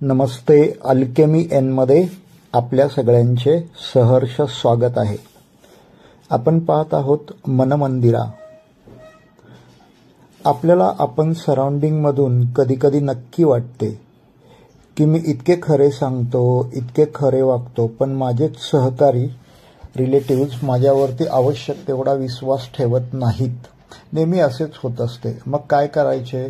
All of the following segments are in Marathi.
नमस्ते. अल्केमी एनमध्ये आपल्या सगळ्यांचे सहर्ष स्वागत आहे. आपण पाहत आहोत मनमंदिरा. आपल्याला आपण सराउंडिंगमधून कधी नक्की वाटते की मी इतके खरे सांगतो, इतके खरे वागतो, पण माझेच सहकारी रिलेटिव्ह्ज माझ्यावरती आवश्यक तेवढा विश्वास ठेवत नाहीत. नेहमी असेच होत असते. मग काय करायचे?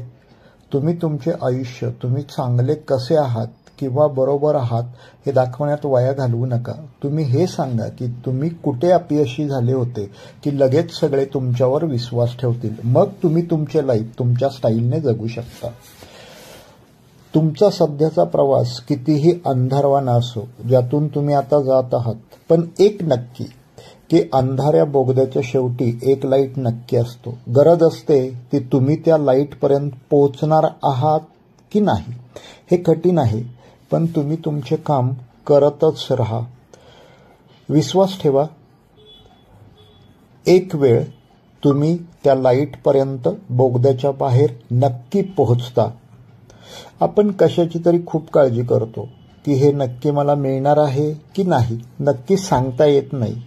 तुम्ही तुमचे आयुष्य तुम्ही चांगले कसे आहात किंवा बरोबर आहात हे दाखवण्यात वाया घालवू नका. तुम्ही हे सांगा की तुम्ही कुठे अपयशी झाले होते की लगेच सगळे तुमच्यावर विश्वास ठेवतील. मग तुम्ही तुमचे लाईफ तुमच्या स्टाईलने जगू शकता. तुमचा सध्याचा प्रवास कितीही अंधारवाना असो, ज्यातून तुम्ही आता जात आहात, पण एक नक्की की अंधाऱ्या बोगद्याच्या शेवटी एक लाईट नक्की असतो. गरज असते ती तुम्ही त्या लाईटपर्यंत पोहोचणार आहात की नाही. हे कठीण आहे, पण तुम्ही तुमचे काम करतच राहा. विश्वास ठेवा, एक वेळ तुम्ही त्या लाईटपर्यंत बोगद्याच्या बाहेर नक्की पोहोचता. आपण कशाची तरी खूप काळजी करतो की हे नक्की मला मिळणार आहे की नाही. नक्की सांगता येत नाही.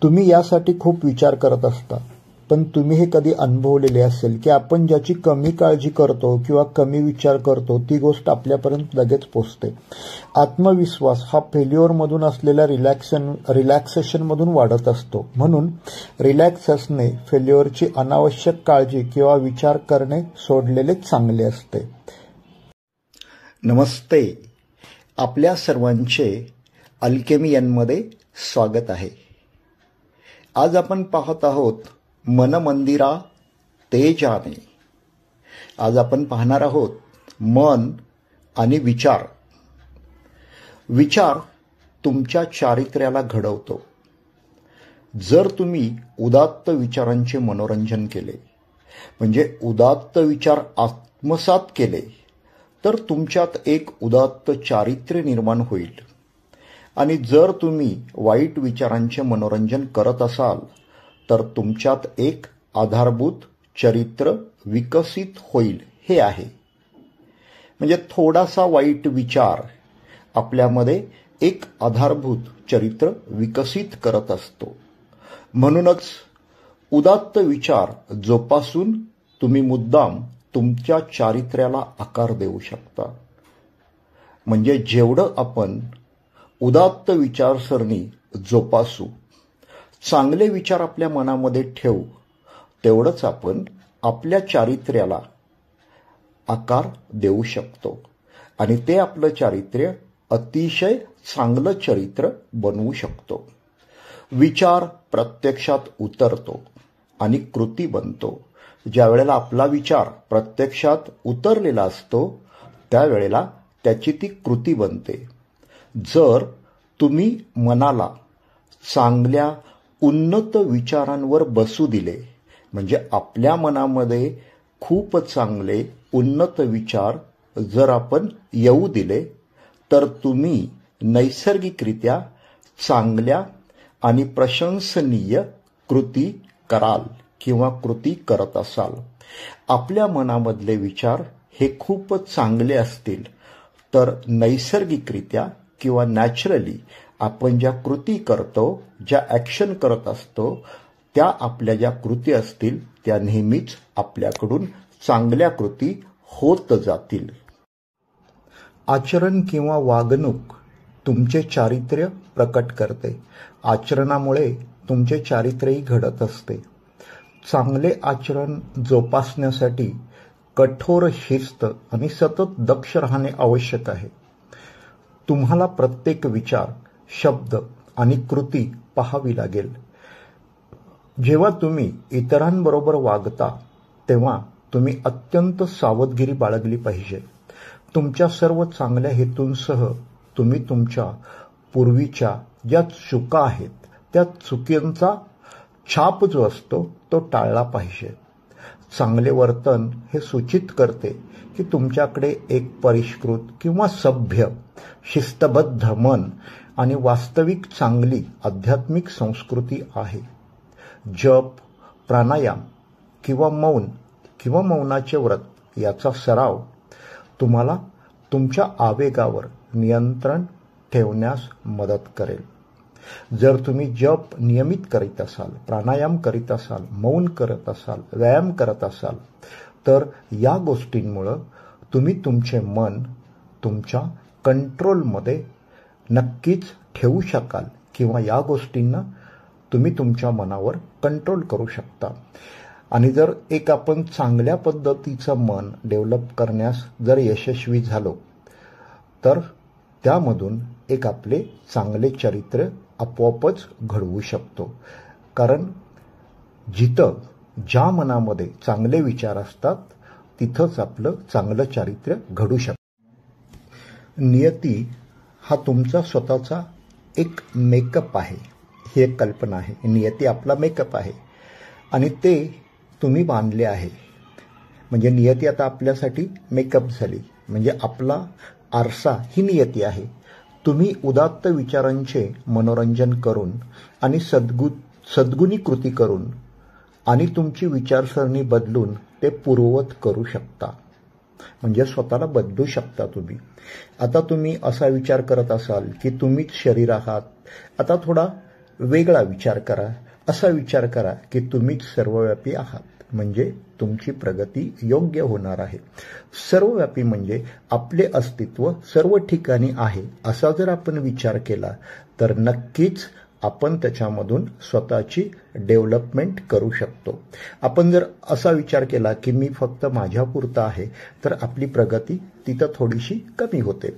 तुम्ही यासाठी खूप विचार करत असता, पण तुम्ही हे कधी अनुभवलेले असेल की आपण ज्याची कमी काळजी करतो किंवा कमी विचार करतो ती गोष्ट आपल्यापर्यंत लगेच पोचते. आत्मविश्वास हा फेल्युअरमधून असलेल्या रिलॅक्सेशनमधून वाढत असतो. म्हणून रिलॅक्स असणे, फेल्युअरची अनावश्यक काळजी किंवा विचार करणे सोडलेले चांगले असते. नमस्ते. आपल्या सर्वांचे अल्केमी एनमध्ये स्वागत आहे. आज आपण पाहत आहोत मनमंदिरा ते जाणे. आज आपण पाहणार आहोत मन आणि विचार. विचार तुमच्या चारित्र्याला घडवतो. जर तुम्ही उदात्त विचारांचे मनोरंजन केले, म्हणजे उदात्त विचार आत्मसात केले, तर तुमच्यात एक उदात्त चारित्र्य निर्माण होईल. आणि जर तुम्ही वाईट विचारांचे मनोरंजन करत असाल तर तुमच्यात एक आधारभूत चरित्र विकसित होईल. हे आहे, म्हणजे थोडासा वाईट विचार आपल्यामध्ये एक आधारभूत चरित्र विकसित करत असतो. म्हणूनच उदात्त विचार जोपासून तुम्ही मुद्दाम तुमच्या चारित्र्याला आकार देऊ शकता. म्हणजे जेवढं आपण उदात्त विचारसरणी जोपासू, चांगले विचार आपल्या मनामध्ये ठेवू, तेवढंच आपण आपल्या चारित्र्याला आकार देऊ शकतो आणि ते आपलं चारित्र्य अतिशय चांगलं चरित्र बनवू शकतो. विचार प्रत्यक्षात उतरतो आणि कृती बनतो. ज्या वेळेला आपला विचार प्रत्यक्षात उतरलेला असतो त्यावेळेला त्याची ती कृती बनते. जर तुम्ही मनाला चांगल्या उन्नत विचारांवर बसू दिले, म्हणजे आपल्या मनामध्ये खूप चांगले उन्नत विचार जर आपण येऊ दिले, तर तुम्ही नैसर्गिकरित्या चांगल्या आणि प्रशंसनीय कृती कराल किंवा कृती करत असाल. आपल्या मनामधले विचार हे खूपच चांगले असतील तर नैसर्गिकरित्या किंवा नॅचरली आपण ज्या कृती करतो, ज्या ॲक्शन करत असतो, त्या आपल्या ज्या कृती असतील त्या नेहमीच आपल्याकडून चांगल्या कृती होत जातील. आचरण किंवा वागणूक तुमचे चारित्र्य प्रकट करते. आचरणामुळे तुमचे चारित्र्यही घडत असते. चांगले आचरण जोपासण्यासाठी कठोर शिस्त आणि सतत दक्ष राहणे आवश्यक आहे. तुम्हाला प्रत्येक विचार, शब्द आणि कृती पाहावी लागेल. जेव्हा तुम्ही इतरांबरोबर वागता तेव्हा तुम्ही अत्यंत सावधगिरी बाळगली पाहिजे. तुमच्या सर्व चांगल्या हेतूंसह तुम्ही तुमच्या पूर्वीच्या ज्या चुका आहेत त्या चुकींचा छाप जो असतो तो टाळला पाहिजे. चांगले वर्तन हे सूचित करते की तुमच्याकडे एक परिष्कृत किंवा सभ्य, शिस्तबद्ध मन आणि वास्तविक चांगली आध्यात्मिक संस्कृती आहे. जप, प्राणायाम किंवा मौन किंवा मौनाचे व्रत याचा सराव तुम्हाला तुमच्या आवेगावर नियंत्रण ठेवण्यास मदत करेल. जर तुम्ही जप नियमित करीत असाल, प्राणायाम करीत असाल, मौन करत असाल, व्यायाम करत असाल, तर या गोष्टींमुळं तुम्ही तुमचे मन तुमच्या कंट्रोलमध्ये नक्कीच ठेवू शकाल किंवा या गोष्टींना तुम्ही तुमच्या मनावर कंट्रोल करू शकता. आणि जर एक आपण चांगल्या पद्धतीचं मन डेव्हलप करण्यास जर यशस्वी झालो तर त्यामधून एक आपले चांगले चरित्र आपोआपच घडवू शकतो. कारण जिथं ज्या मनामध्ये चांगले विचार असतात तिथंच आपलं चांगलं चारित्र्य घडू शकतं. नियती हा तुमचा स्वतःचा एक मेकअप आहे, ही एक कल्पना आहे. नियती आपला मेकअप आहे आणि ते तुम्ही बांधले आहे. म्हणजे नियती आता आपल्यासाठी मेकअप झाली. म्हणजे आपला आरसा ही नियती आहे. तुम्ही उदात्त विचारांचे मनोरंजन करून आणि सद्गुणी कृती करून आणि तुमची विचारसरणी बदलून ते पूर्ववत करू शकता. म्हणजे स्वतःला बदलू शकता तुम्ही. आता तुम्ही असा विचार करत असाल की तुम्हीच शरीर आहात, आता थोडा वेगळा विचार करा. असा विचार करा की तुम्हीच सर्वव्यापी आहात. म्हणजे तुमची प्रगती योग्य होणार आहे. सर्वव्यापी म्हणजे आपले अस्तित्व सर्व ठिकाणी आहे असा जर आपण विचार केला तर नक्कीच आपण त्याच्यामधून स्वतःची डेव्हलपमेंट करू शकतो. आपण जर असा विचार केला की मी फक्त माझ्यापुरता आहे तर आपली प्रगती तिथं थोडीशी कमी होते.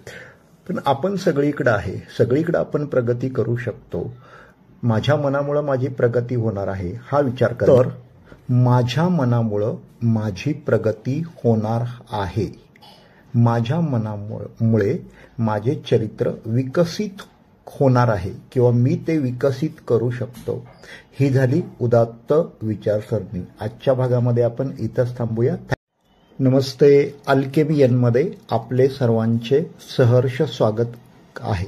पण आपण सगळीकडे आहे, सगळीकडे आपण प्रगती करू शकतो. माझ्या मनामुळे माझी प्रगती होणार आहे हा विचार करा. तर माझ्या मनामुळे माझी प्रगती होणार आहे. माझ्या मनामुळे माझे चरित्र विकसित होणार आहे किंवा मी ते विकसित करू शकतो. ही झाली उदात्त विचारसरणी. आजच्या भागामध्ये आपण इथंच थांबूया. नमस्ते. अल्केमियनमध्ये आपले सर्वांचे सहर्ष स्वागत आहे.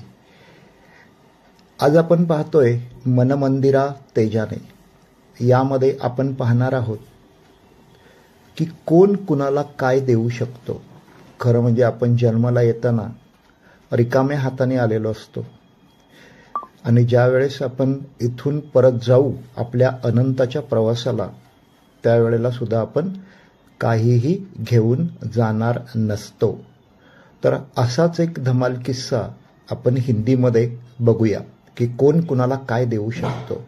आज आपण पाहतोय मनमंदिरा तेजाने. यामध्ये आपण पाहणार आहोत की कोण कुणाला काय देऊ शकतो. खरं म्हणजे आपण जन्माला येताना रिकाम्या हाताने आलेलो असतो आणि ज्या वेळेस आपण इथून परत जाऊ आपल्या अनंताच्या प्रवासाला त्यावेळेला सुद्धा आपण काहीही घेऊन जाणार नसतो. तर असाच एक धमाल किस्सा आपण हिंदीमध्ये बघूया कि कौन कुणाला काय देऊ शकतो.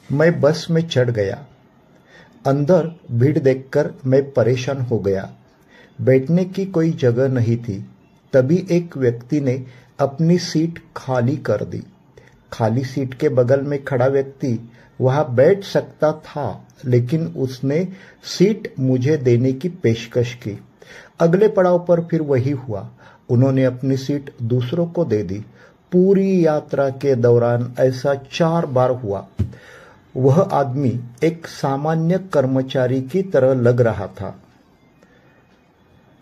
मैं बस में चढ़ गया, अंदर भीड़ देखकर मैं परेशान हो गया. बैठने की कोई जगह नहीं थी. तभी एक व्यक्ति ने अपनी सीट खाली कर दी. खाली सीट के बगल में खड़ा व्यक्ति वहां बैठ सकता था, लेकिन उसने सीट मुझे देने की पेशकश की. अगले पड़ाव पर फिर वही हुआ. उन्होंने अपनी सीट दूसरों को दे दी. पूरी यात्रा के दौरान ऐसा 4 बार हुआ. वह आदमी एक सामान्य कर्मचारी की तरह लग रहा था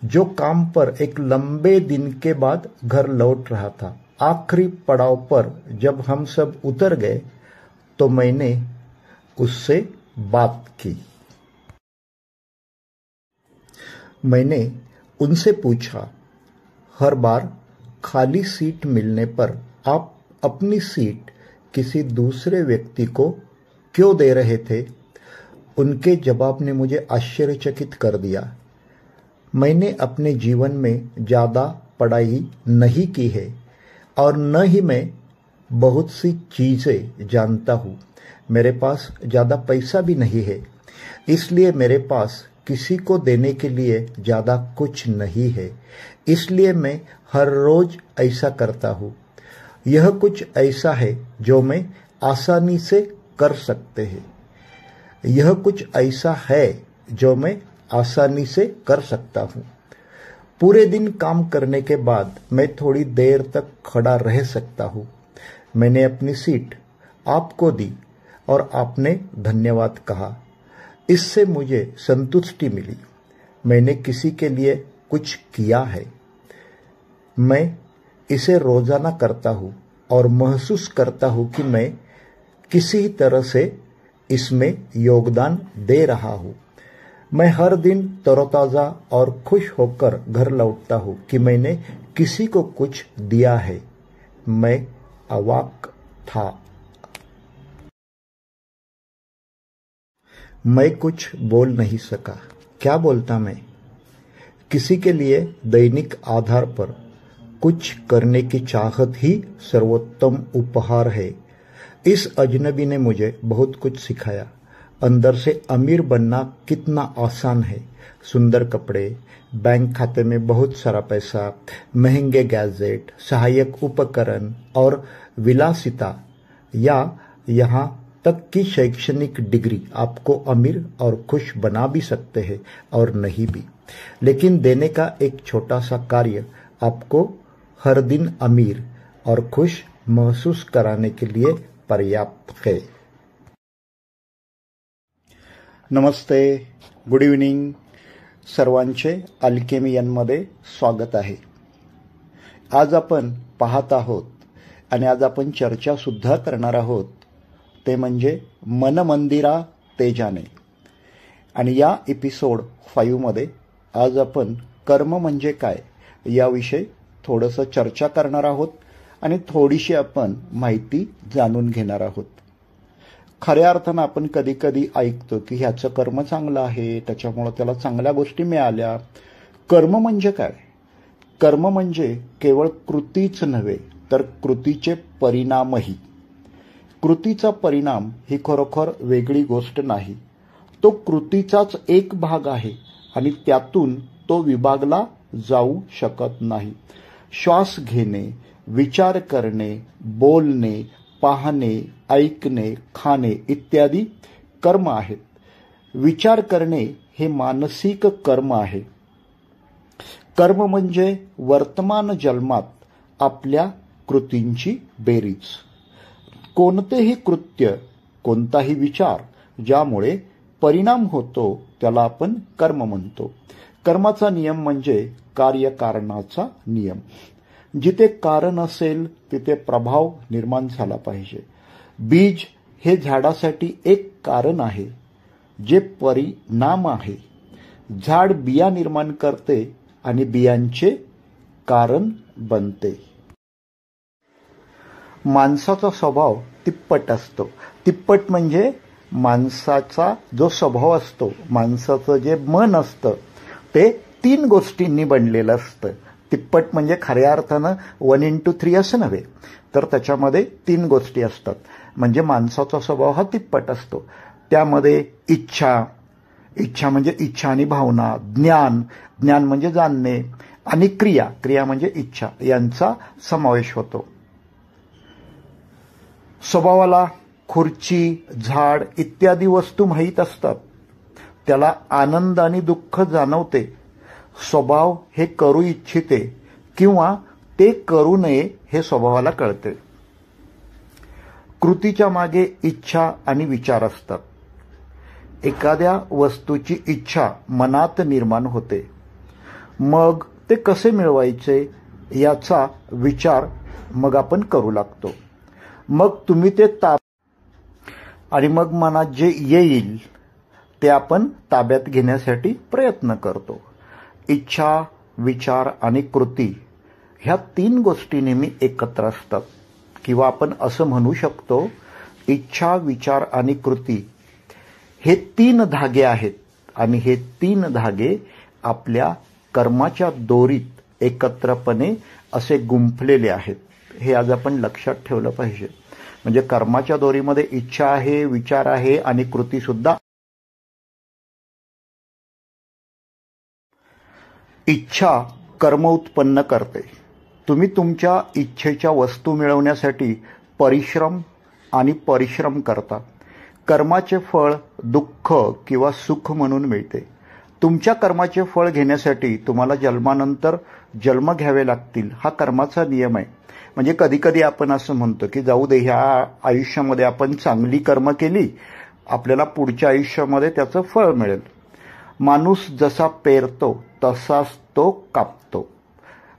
जो काम पर एक लंबे दिन के बाद घर लौट रहा था. आखिरी पड़ाव पर जब हम सब उतर गए तो मैंने उससे बात की. मैंने उनसे पूछा, हर बार खाली सीट मिलने पर आप अपनी सीट किसी दूसरे व्यक्ति को क्यों दे रहे थे? उनके जवाब ने मुझे आश्चर्यचकित कर दिया. मैंने अपने जीवन में ज्यादा पढ़ाई नहीं की है और न ही मैं बहुत सी चीजें जानता हूँ. मेरे पास ज्यादा पैसा भी नहीं है, इसलिए मेरे पास किसी को देने के लिए ज्यादा कुछ नहीं है. इसलिए मैं हर रोज ऐसा करता हूँ. यह कुछ ऐसा है जो मैं आसानी से कर सकते हैं. यह कुछ ऐसा है जो मैं आसानी से कर सकता हूँ. पूरे दिन काम करने के बाद मैं थोड़ी देर तक खड़ा रह सकता हूँ. मैंने अपनी सीट आपको दी और आपने धन्यवाद कहा. इससे मुझे संतुष्टि मिली. मैंने किसी के लिए कुछ किया है. मैं इसे रोजाना करता हूँ और महसूस करता हूँ कि मैं किसी तरह से इसमें योगदान दे रहा हूँ. मैं हर दिन तरोताजा और खुश होकर घर लौटता हूँ कि मैंने किसी को कुछ दिया है। मैं अवाक था। मैं कुछ बोल नहीं सका। क्या बोलता मैं? किसी के लिए दैनिक आधार पर कुछ करने की चाहत ही सर्वोत्तम उपहार है। इस अजनबी ने मुझे बहुत कुछ सिखाया। अंदर से अमीर बनना कितना आसान है। सुंदर कपड़े, बैंक खाते में बहुत सारा पैसा, महंगे गैजेट, सहायक उपकरण और विलासिता, या यहाँ तक कि शैक्षणिक डिग्री आपको अमीर और खुश बना भी सकते हैं और नहीं भी। लेकिन देने का एक छोटा सा कार्य आपको हर दिन अमीर और खुश महसूस कराने के लिए पर्याप्त है। नमस्ते, गुड इव्हनिंग सर्वांचे अल्केमियनमध्ये स्वागत आहे। आज आपण पाहत आहोत आणि आज आपण चर्चा सुद्धा करणार आहोत ते म्हणजे मनमंदिरा तेजाने। आणि या एपिसोड 5 मध्ये आज आपण कर्म म्हणजे काय याविषयी थोडंसं चर्चा करणार आहोत आणि थोडीशी आपण माहिती जाणून घेणार आहोत। खऱ्या अर्थानं आपण कधी कधी ऐकतो की ह्याचं कर्म चांगलं आहे, त्याच्यामुळे त्याला चांगल्या गोष्टी मिळाल्या। कर्म म्हणजे काय? कर्म म्हणजे केवळ कृतीच नव्हे तर कृतीचे परिणामही। कृतीचा परिणाम ही खरोखर वेगळी गोष्ट नाही, तो कृतीचाच एक भाग आहे आणि त्यातून तो विभागला जाऊ शकत नाही। श्वास घेणे, विचार करणे, बोलणे, पाहणे, ऐकणे, खाणे इत्यादी कर्म आहेत। विचार करणे हे मानसिक कर्म आहे। कर्म म्हणजे वर्तमान जन्मात आपल्या कृतींची बेरीज। कोणतेही कृत्य, कोणताही विचार ज्यामुळे परिणाम होतो त्याला आपण कर्म म्हणतो। कर्माचा नियम म्हणजे कार्यकारणाचा नियम। जिथे कारण असेल तिथे प्रभाव निर्माण झाला पाहिजे। बीज हे झाडासाठी एक कारण आहे जे परिणाम आहे। झाड बिया निर्माण करते आणि बियांचे कारण बनते। माणसाचा स्वभाव तिप्पट असतो। तिप्पट म्हणजे माणसाचा जो स्वभाव असतो, माणसाचं जे मन असतं ते 3 गोष्टींनी बनलेलं असतं। तिप्पट म्हणजे खऱ्या अर्थानं 1 into 3 असं नव्हे, तर त्याच्यामध्ये 3 गोष्टी असतात। म्हणजे माणसाचा स्वभाव हा तिप्पट असतो। त्यामध्ये इच्छा, इच्छा म्हणजे इच्छा आणि भावना, ज्ञान, ज्ञान म्हणजे जाणणे, आणि क्रिया, क्रिया म्हणजे इच्छा, यांचा समावेश होतो। स्वभावाला खुर्ची, झाड इत्यादी वस्तू माहीत असतात, त्याला आनंद आणि दुःख जाणवते। स्वभाव हे करू इच्छिते किंवा ते करू नये हे स्वभावाला कळते। कृतीच्या मागे इच्छा आणि विचार असतात। एखाद्या वस्तूची इच्छा मनात निर्माण होते, मग ते कसे मिळवायचे याचा विचार मग आपण करू लागतो। मग तुम्ही ते आणि मग मनात जे येईल ते आपण ताब्यात घेण्यासाठी प्रयत्न करतो। इच्छा, विचार आणि कृती ह्या 3 गोष्टी नेहमी एकत्र असतात, किंवा आपण असं म्हणू शकतो इच्छा, विचार आणि कृती हे 3 धागे आहेत आणि हे 3 धागे आपल्या कर्माच्या दोरीत एकत्रपणे असे गुंफलेले आहेत। हे आज आपण लक्षात ठेवलं पाहिजे। म्हणजे कर्माच्या दोरीमध्ये इच्छा आहे, विचार आहे आणि कृती सुद्धा। इच्छा कर्म उत्पन्न करते। तुम्ही तुमच्या इच्छेच्या वस्तू मिळवण्यासाठी परिश्रम करता। कर्माचे फळ दुःख किंवा सुख म्हणून मिळते। तुमच्या कर्माचे फळ घेण्यासाठी तुम्हाला जन्मानंतर जन्म घ्यावे लागतील, हा कर्माचा नियम आहे। म्हणजे कधी कधी आपण असं म्हणतो की जाऊ दे, ह्या आयुष्यामध्ये आपण चांगली कर्म केली, आपल्याला पुढच्या आयुष्यामध्ये त्याचं फळ मिळेल। माणूस जसा पेरतो तसाच तो कापतो,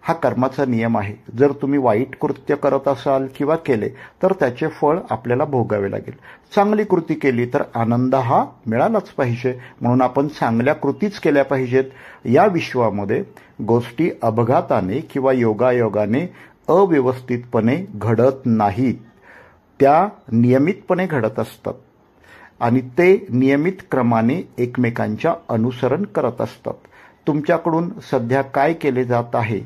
हा कर्माचा नियम आहे. जर तुम्ही वाईट कृत्य करत असाल किंवा केले तर त्याचे फळ आपल्याला भोगावे लागेल. चांगली कृती केली तर आनंद हा मिळालाच पाहिजे. म्हणून आपण चांगल्या कृतीच केल्या पाहिजेत. या विश्वामध्ये गोष्टी अपघाताने किंवा योगायोगाने अव्यवस्थितपणे घडत नाहीत. त्या नियमितपणे घडत असतात आणि ते नियमित क्रमाने एकमेकांच्या अनुसरण करत असतात. तुमच्याकडून सध्या काय केले जात आहे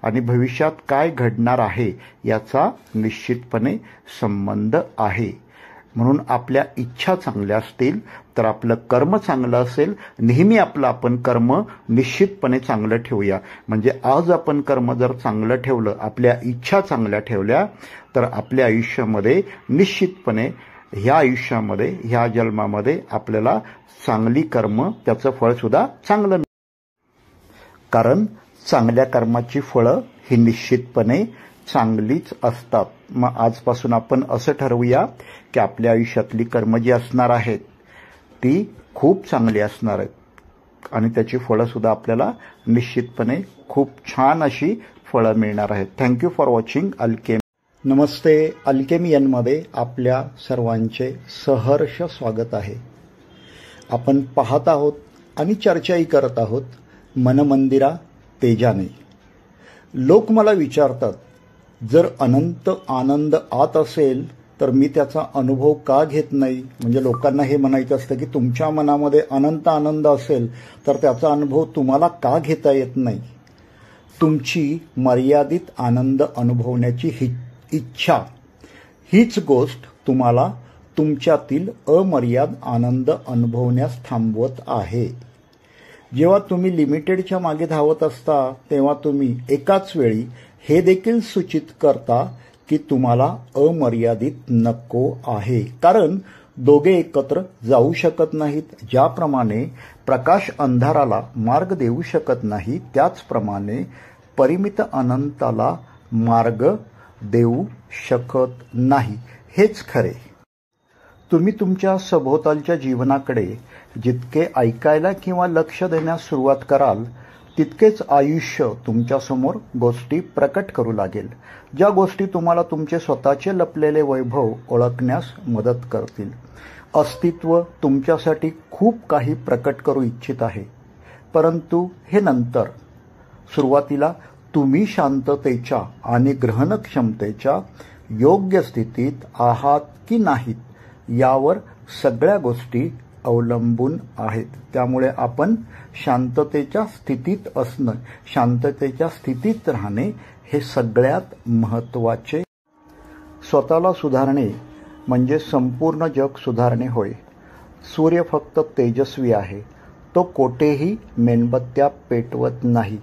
आणि भविष्यात काय घडणार आहे याचा निश्चितपणे संबंध आहे. म्हणून आपल्या इच्छा चांगल्या असतील तर आपलं कर्म चांगलं असेल. नेहमी आपण कर्म निश्चितपणे चांगलं ठेवूया. म्हणजे आज आपण कर्म जर चांगलं ठेवलं, आपल्या इच्छा चांगल्या ठेवल्या तर आपल्या आयुष्यामध्ये निश्चितपणे ह्या आयुष्यामध्ये ह्या जन्मामध्ये आपल्याला चांगली कर्म त्याचं फळ सुद्धा चांगलं मिळेल. कारण चांगल्या कर्माची फळं ही निश्चितपणे चांगलीच असतात. मग आजपासून आपण असं ठरवूया की आपल्या आयुष्यातली कर्म जी असणार आहेत ती खूप चांगली असणार आहेत आणि त्याची फळं सुद्धा आपल्याला निश्चितपणे खूप छान अशी फळं मिळणार आहेत. Thank you for watching Alchemy. नमस्ते. अल्केमियनमध्ये आपल्या सर्वांचे सहर्ष स्वागत आहे. आपण पाहत आहोत आणि चर्चाही करत आहोत मनमंदिरा तेजाने. लोक मला विचारतात, जर अनंत आनंद आत असेल तर मी त्याचा अनुभव का घेत नाही? म्हणजे लोकांना हे म्हणायचं असतं की तुमच्या मनामध्ये अनंत आनंद असेल तर त्याचा अनुभव तुम्हाला का घेता येत नाही? तुमची मर्यादित आनंद अनुभवण्याची इच्छा हीच गोष्ट तुम्हाला तुमच्यातील अमर्याद आनंद अनुभवण्यास थांबवत आहे. जेव्हा तुम्ही लिमिटेडच्या मागे धावत असता तेव्हा तुम्ही एकाच वेळी हे देखील सूचित करता की तुम्हाला अमर्यादित नको आहे. कारण दोघे एकत्र जाऊ शकत नाहीत. ज्याप्रमाणे प्रकाश अंधाराला मार्ग देऊ शकत नाही त्याचप्रमाणे परिमित अनंताला मार्ग देऊ शकत नाही. हेच खरे. तुम्ही तुमच्या सभोवतालच्या जीवनाकडे जितके ऐकायला किंवा लक्ष देण्यास सुरुवात कराल तितकेच आयुष्य तुमच्यासमोर गोष्टी प्रकट करू लागेल. ज्या गोष्टी तुम्हाला तुमचे स्वतःचे लपलेले वैभव ओळखण्यास मदत करतील. अस्तित्व तुमच्यासाठी खूप काही प्रकट करू इच्छित आहे, परंतु हे नंतर. सुरुवातीला तुम्ही शांततेच्या आणि ग्रहणक्षमतेच्या योग्य स्थितीत आहात की नाहीत यावर सगळ्या गोष्टी अवलंबून आहेत. त्यामुळे आपण शांततेच्या स्थितीत असणं, शांततेच्या स्थितीत राहणे हे सगळ्यात महत्त्वाचे. स्वतःला सुधारणे म्हणजे संपूर्ण जग सुधारणे होय. सूर्य फक्त तेजस्वी आहे. तो कोठेही मेणबत्त्या पेटवत नाही,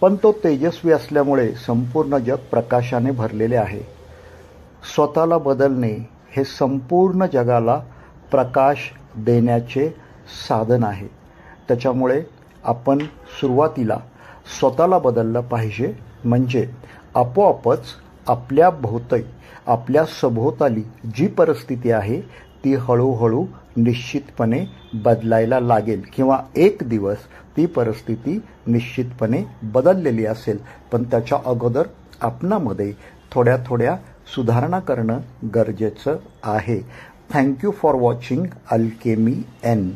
पण तो तेजस्वी असल्यामुळे संपूर्ण जग प्रकाशाने भरलेले आहे. स्वतःला बदलणे हे संपूर्ण जगाला प्रकाश देण्याचे साधन आहे. त्याच्यामुळे आपण सुरुवातीला स्वतःला बदललं पाहिजे. म्हणजे आपोआपच आपल्या भोवती, आपल्या सभोवताली जी परिस्थिती आहे ती हळूहळू निश्चितपणे बदलायला लागेल किंवा एक दिवस ती परिस्थिती निश्चितपणे बदललेली असेल. पण त्याच्या अगोदर आपणामध्ये थोड्या थोड्या सुधारणा करणं गरजेचं आहे. Thank you for watching alchemy N.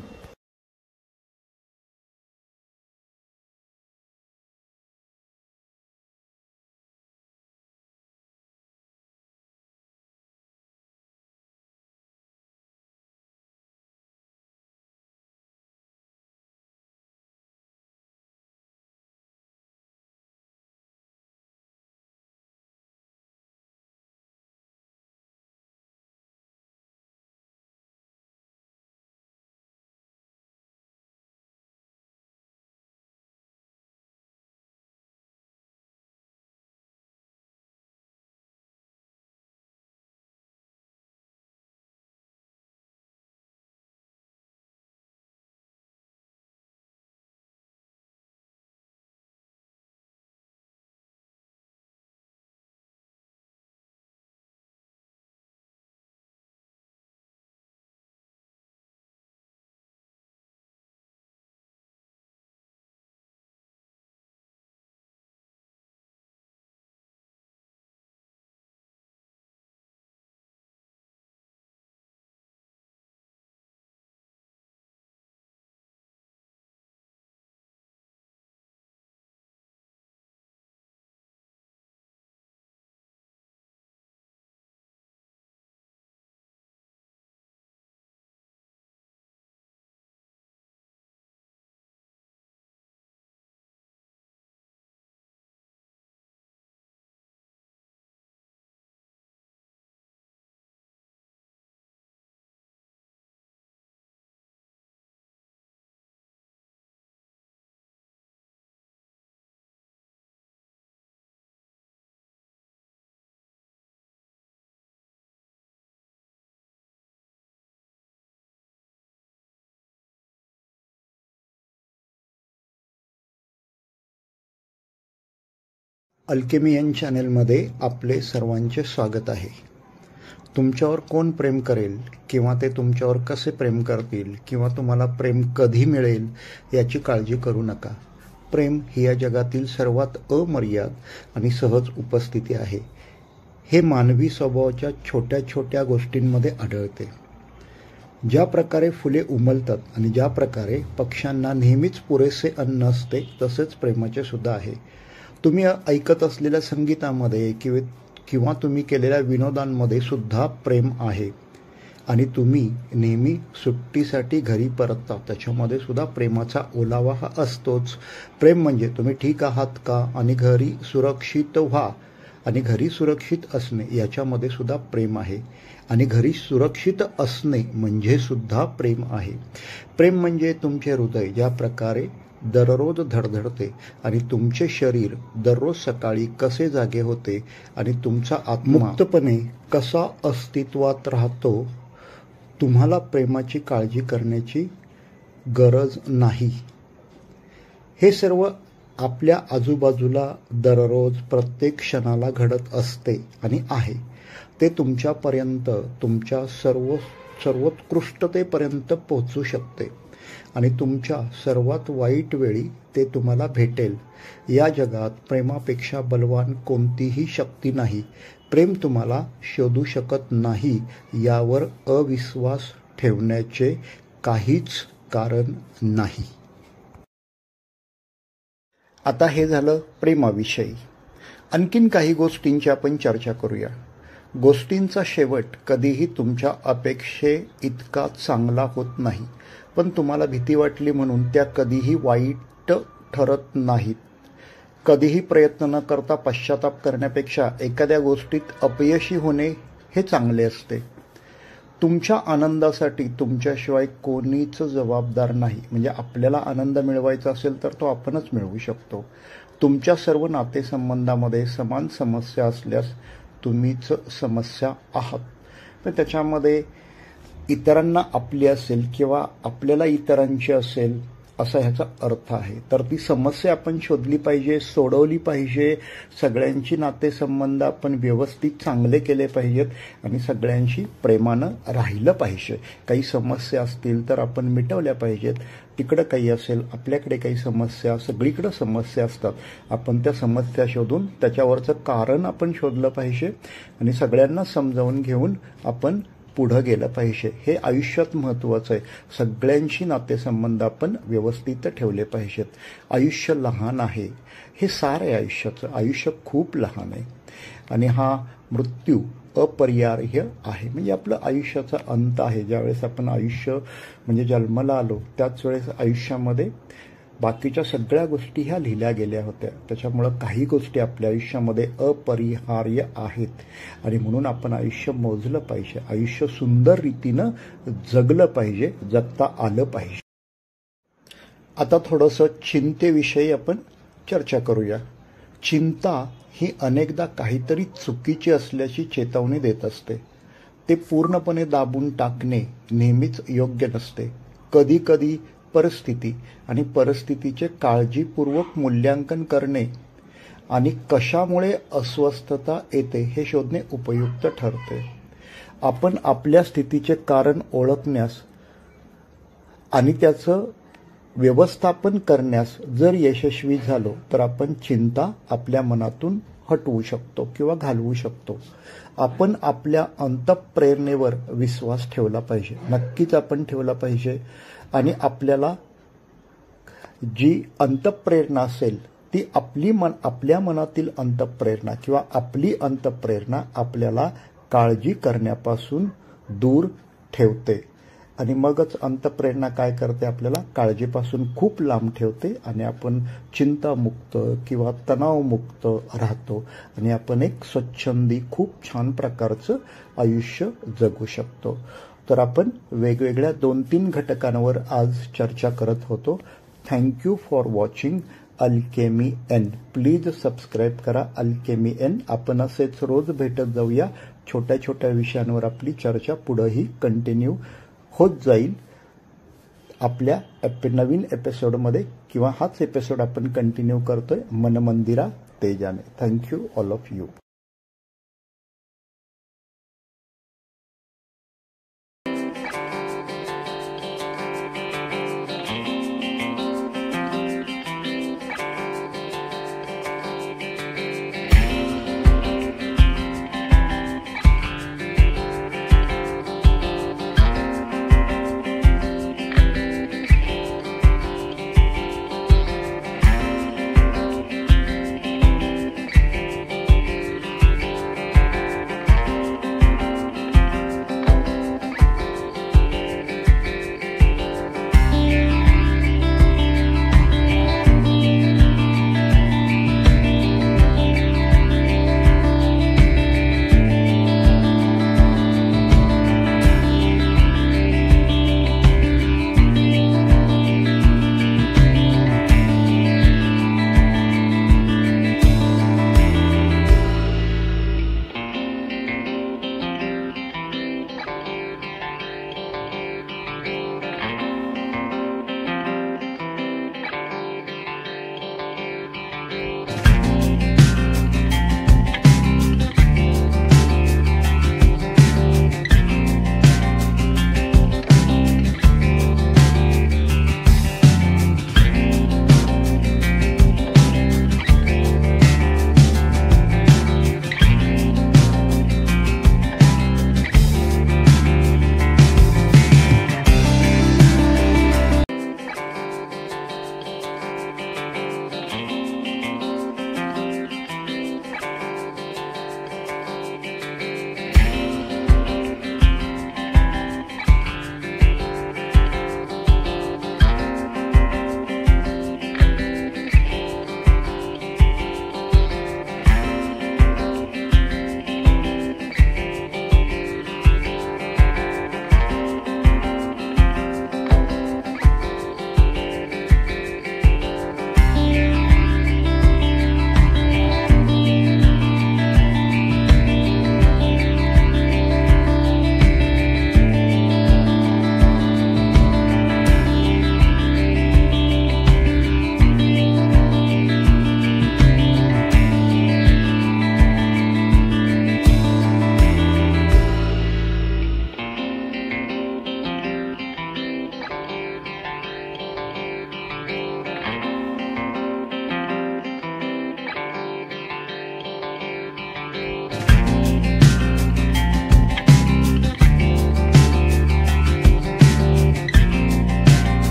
Alchemy N चॅनेलमध्ये आपले सर्वांचे स्वागत आहे. तुमच्यावर कोण प्रेम करेल किंवा ते तुमच्यावर कसे प्रेम करतील किंवा तुम्हाला प्रेम कधी मिळेल याची काळजी करू नका. प्रेम ही या जगातील सर्वात अमर्याद आणि सहज उपस्थिती आहे. हे मानवी स्वभावाच्या छोट्या छोट्या गोष्टींमध्ये आढळते. ज्या प्रकारे फुले उमलतात आणि ज्या प्रकारे पक्ष्यांना नेहमीच पुरेसे अन्न असते तसेच प्रेमाचे सुद्धा आहे. तुम्ही ऐकत असलेल्या संगीतामध्ये किंवा तुम्ही केलेल्या विनोदांमध्ये सुद्धा प्रेम आहे. आणि तुम्ही नेहमी सुट्टीसाठी घरी परतता त्याच्यामध्ये सुद्धा प्रेमाचा ओलावा हा असतोच. प्रेम म्हणजे तुम्ही ठीक आहात का आणि घरी सुरक्षित व्हा. आणि घरी सुरक्षित असणे याच्यामध्ये सुद्धा प्रेम आहे. आणि घरी सुरक्षित असणे म्हणजे सुद्धा प्रेम आहे. प्रेम म्हणजे तुमचे हृदय ज्या प्रकारे दररोज धडधडते आणि तुमचे शरीर दररोज सकाळी कसे जागे होते आणि तुमचा आत्मा मुक्तपणे कसा अस्तित्वात राहतो. तुम्हाला प्रेमाची काळजी करण्याची गरज नाही. हे सर्व आपल्या आजूबाजूला दररोज प्रत्येक क्षणाला घडत असते आणि आहे. ते तुमच्यापर्यंत तुमच्या सर्वोत्कृष्टतेपर्यंत पोहोचू शकते आणि तुमच्या सर्वात वाईट वेळी ते तुम्हाला भेटेल. या जगात प्रेमापेक्षा बलवान कोणतीही शक्ती नाही. प्रेम तुम्हाला शोधू शकत नाही यावर अविश्वास ठेवण्याचे काहीच कारण नाही. आता हे झालं प्रेमाविषयी. आणखीन काही गोष्टींची आपण चर्चा करूया. गोष्टींचा शेवट कधीही तुमच्या अपेक्षे इतका चांगला होत नाही, पण तुम्हाला भीती वाटली म्हणून त्या कधीही वाईट ठरत नाहीत. कधीही प्रयत्न न करता पश्चाताप करण्यापेक्षा एखाद्या गोष्टीत अपयशी होणे हे चांगले असते. तुमच्या आनंदासाठी तुमच्याशिवाय कोणीच जबाबदार नाही. म्हणजे आपल्याला आनंद मिळवायचा असेल तर तो आपणच मिळवू शकतो. तुमच्या सर्व नातेसंबंधामध्ये समान समस्या असल्यास तुम्हीच समस्या आहात. तर त्याच्यामध्ये इतरांना आपली असेल किंवा आपल्याला इतरांची असेल असा ह्याचा अर्थ आहे. तर ती समस्या आपण शोधली पाहिजे, सोडवली पाहिजे. सगळ्यांची नातेसंबंध आपण व्यवस्थित चांगले केले पाहिजेत आणि सगळ्यांशी प्रेमानं राहिलं पाहिजे. काही समस्या असतील तर आपण मिटवल्या पाहिजेत. तिकडं काही असेल, आपल्याकडे काही समस्या, सगळीकडं समस्या असतात. आपण त्या समस्या शोधून त्याच्यावरचं कारण आपण शोधलं पाहिजे आणि सगळ्यांना समजावून घेऊन आपण पुढं गेलं पाहिजे. हे आयुष्यात महत्त्वाचं आहे. सगळ्यांशी नातेसंबंध आपण व्यवस्थित ठेवले पाहिजेत. आयुष्य लहान आहे, हे सार आहे आयुष्याचं. आयुष्य खूप लहान आहे आणि हा मृत्यू अपरिहार्य आहे. म्हणजे आपलं आयुष्याचा अंत आहे. ज्यावेळेस आपण आयुष्य म्हणजे जन्माला आलो त्याच वेळेस आयुष्यामध्ये बाकीच्या सगळ्या गोष्टी ह्या लिहिल्या गेल्या होत्या. त्याच्यामुळं काही गोष्टी आपल्या आयुष्यामध्ये अपरिहार्य आहेत आणि म्हणून आपण आयुष्य मोजलं पाहिजे. आयुष्य सुंदर रीतीनं जगलं पाहिजे, जगता आलं पाहिजे. आता थोडंसं चिंतेविषयी आपण चर्चा करूया. चिंता ही अनेकदा काहीतरी चुकीची असल्याची चेतावणी देत असते. ते पूर्णपणे दाबून टाकणे नेहमीच योग्य नसते. कधी कधी परिस्थिती आणि परिस्थितीचे काळजीपूर्वक मूल्यांकन करणे आणि कशामुळे अस्वस्थता येते हे शोधणे उपयुक्त ठरते. आपण आपल्या स्थितीचे कारण ओळखण्यास आणि त्याचं व्यवस्थापन करण्यास जर यशस्वी झालो तर आपण चिंता आपल्या मनातून हटवू शकतो किंवा घालवू शकतो. आपण आपल्या अंतःप्रेरणेवर विश्वास ठेवला पाहिजे. नक्कीच आपण ठेवला पाहिजे आणि आपल्याला जी अंतःप्रेरणा असेल ती आपल्या मनातील अंतःप्रेरणा किंवा आपली अंतःप्रेरणा आपल्याला काळजी करण्यापासून दूर ठेवते आणि मगच अंतःप्रेरणा काय करते, आपल्याला काळजीपासून खूप लांब ठेवते आणि आपण चिंतामुक्त किंवा तणावमुक्त राहतो आणि आपण एक स्वच्छंदी खूप छान प्रकारचं आयुष्य जगू शकतो. तर आपण वेगवेगळ्या 2-3 घटकांवर आज चर्चा करत होतो. Thank you for watching alchemy N. Please subscribe करा अल्केमी एन. आपण असेच रोज भेटत जाऊया. छोट्या छोट्या विषयांवर आपली चर्चा पुढेही कंटिन्यू होत जाईल. आपल्या नवीन एपिसोडमध्ये किंवा हाच एपिसोड आपण कंटिन्यू करतोय मनमंदिरा तेजाने. Thank you all of you.